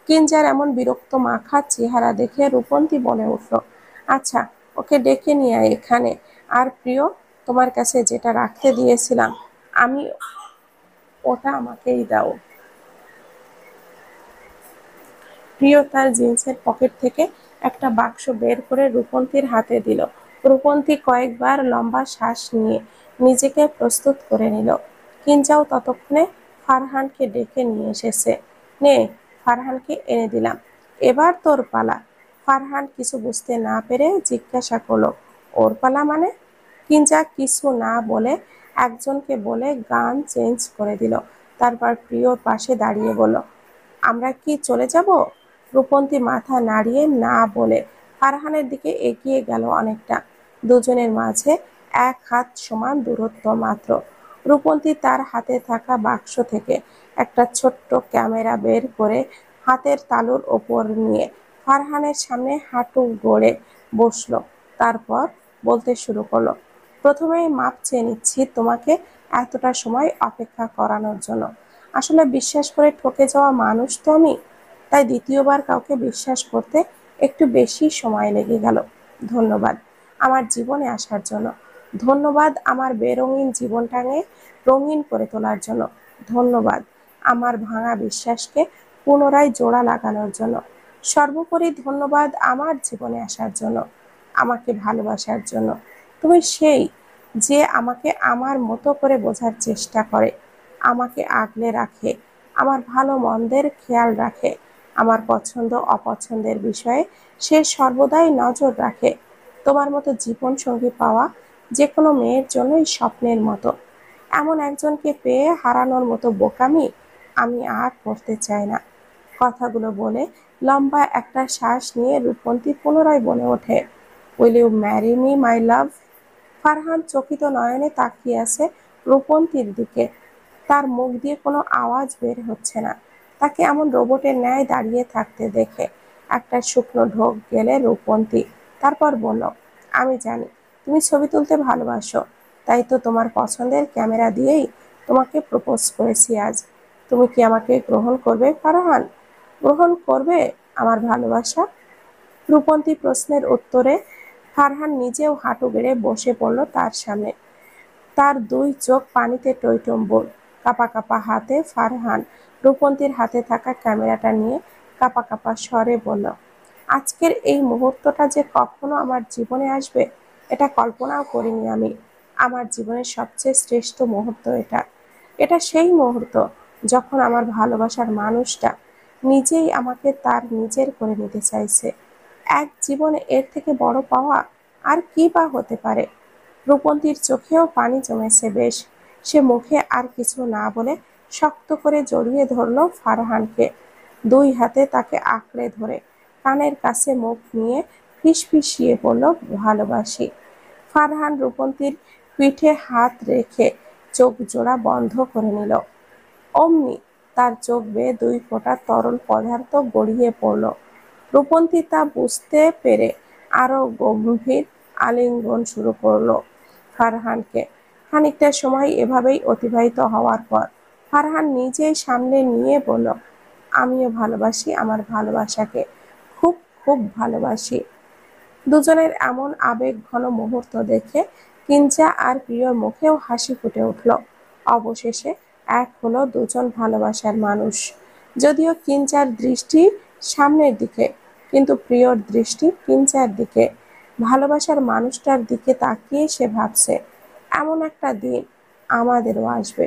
S1: কিঞ্জার এমন বিরক্ত মাখা চেহারা দেখে রূপন্তী বলে উঠল, আচ্ছা, ওকে ডেকে নিয়ে আয় এখানে। আর প্রিয়, তোমার কাছে যেটা রাখতে দিয়েছিলাম আমি, ওটা আমাকেই দাও। প্রিয় তার জিন্সের পকেট থেকে একটা বাক্স বের করে রূপন্তীর হাতে দিল। রূপন্তী কয়েকবার লম্বা শ্বাস নিয়ে নিজেকে প্রস্তুত করে নিল। কিঞ্জাও ততক্ষণে ফারহানকে ডেকে নিয়ে এসেছে। নে, ফারহানকে এনে দিলাম, এবার তোর পালা। ফারহান কিছু বুঝতে না পেরে জিজ্ঞাসা করলো, ওর পালা মানে? কিঞ্জা কিছু না বলে একজনকে বলে গান চেঞ্জ করে দিল। তারপর প্রিয়র পাশে দাঁড়িয়ে বলল, আমরা কি চলে যাব? রূপন্তী মাথা নাড়িয়ে না বলে ফারহানের দিকে এগিয়ে গেল অনেকটা। দুজনের মাঝে 1 হাত সমান দূরত্ব মাত্র। রূপন্তী তার হাতে থাকা বাক্স থেকে একটা ছোট্ট ক্যামেরা বের করে হাতের তালুর ওপর নিয়ে ফারহানের সামনে হাঁটু গড়ে বসলো। তারপর বলতে শুরু করলো, প্রথমেই মাপ চেয়ে নিচ্ছি তোমাকে এতটা সময় অপেক্ষা করানোর জন্য। আসলে বিশ্বাস করে ঠকে যাওয়া মানুষ তো আমি, তাই দ্বিতীয়বার কাউকে বিশ্বাস করতে একটু বেশি সময় লেগে গেল। ধন্যবাদ আমার জীবনে আসার জন্য। ধন্যবাদ আমার বেরঙিন জীবনটাকে রঙিন করে তোলার জন্য। ধন্যবাদ আমার ভাঙা বিশ্বাসকে পুনরায় জোড়া লাগানোর জন্য। সর্বোপরি ধন্যবাদ আমার জীবনে আসার জন্য, আমাকে ভালোবাসার জন্য। তুমি সেই যে আমাকে আমার মতো করে বোঝার চেষ্টা করে, আমাকে আগলে রাখে, আমার ভালো মন্দের খেয়াল রাখে, আমার পছন্দ অপছন্দের বিষয়ে সে সর্বদাই নজর রাখে। তোমার মতো জীবন সঙ্গী পাওয়া যে কোনো মেয়ের জন্যই স্বপ্নের মতো। এমন একজনকে পেয়ে হারানোর মতো বোকামি আমি আর করতে চাই না। কথাগুলো বলে লম্বা একটা শ্বাস নিয়ে রূপন্তী পুনরায় বলে ওঠে, will you marry me my love? Farhan চকিত নয়নে তাকিয়ে আছে রূপন্তীর দিকে। তার মুখ দিয়ে কোনো আওয়াজ বের হচ্ছে না। তাকে এমন রোবটের ন্যায় দাঁড়িয়ে থাকতে দেখে একটা শুকনো ঢোক গেলে রূপন্তী। তারপর বলল, আমি জানি তুমি ছবি তুলতে ভালোবাসো, তাই তো তোমার পছন্দের ক্যামেরা দিয়েই তোমাকে প্রপোজ করেছি আজ। তুমি কি আমাকে গ্রহণ করবে ফারহান? গ্রহণ করবে আমার ভালোবাসা? রূপন্তী প্রশ্নের উত্তরে ফারহান নিজেও হাঁটু গেড়ে বসে পড়ল তার সামনে। তার 2 চোখ পানিতে টইটম্বুর। কাঁপা কাঁপা হাতে ফারহান রূপন্তীর হাতে থাকা ক্যামেরাটা নিয়ে কাঁপা কাঁপা স্বরে বলল, আজকের এই মুহূর্তটা যে কখনো আমার জীবনে আসবে এটা কল্পনাও করিনি আমি। আমার জীবনের সবচেয়ে শ্রেষ্ঠ মুহূর্ত এটা। এটা সেই মুহূর্ত যখন আমার ভালোবাসার মানুষটা নিজেই আমাকে তার নিজের করে নিতে চাইছে। এক জীবনে এর থেকে বড় পাওয়া আর কি বা হতে পারে? রূপন্তীর চোখেও পানি জমেছে বেশ। সে মুখে আর কিছু না বলে শক্ত করে জড়িয়ে ধরল ফারহানকে। 2 হাতে তাকে আঁকড়ে ধরে কানের কাছে মুখ নিয়ে ফিসফিসিয়ে বলল, ভালোবাসি। ফারহান রূপন্তীর পিঠে হাত রেখে চোখ জোড়া বন্ধ করে নিল। অমনি তার চোখ বেয়ে 2 ফোঁটা তরল পদার্থ গড়িয়ে পড়ল। রূপন্তী তা বুঝতে পেরে আরো গম্ভীর আলিঙ্গন শুরু করলো ফারহানকে। খানিকটা সময় এভাবেই অতিবাহিত হওয়ার পর ফারহান নিজেই সামনে নিয়ে বলল, আমিও ভালোবাসি আমার ভালোবাসাকে, খুব খুব ভালোবাসি। দুজনের এমন আবেগঘন মুহূর্ত দেখে কিঞ্জা আর প্রিয়র মুখেও হাসি ফুটে উঠল। অবশেষে এক হলো দুজন ভালোবাসার মানুষ। যদিও কিঞ্জার দৃষ্টি সামনের দিকে, কিন্তু প্রিয়র দৃষ্টি কিঞ্জার দিকে। ভালোবাসার মানুষটার দিকে তাকিয়ে সে ভাবছে, এমন একটা দিন আমাদেরও আসবে।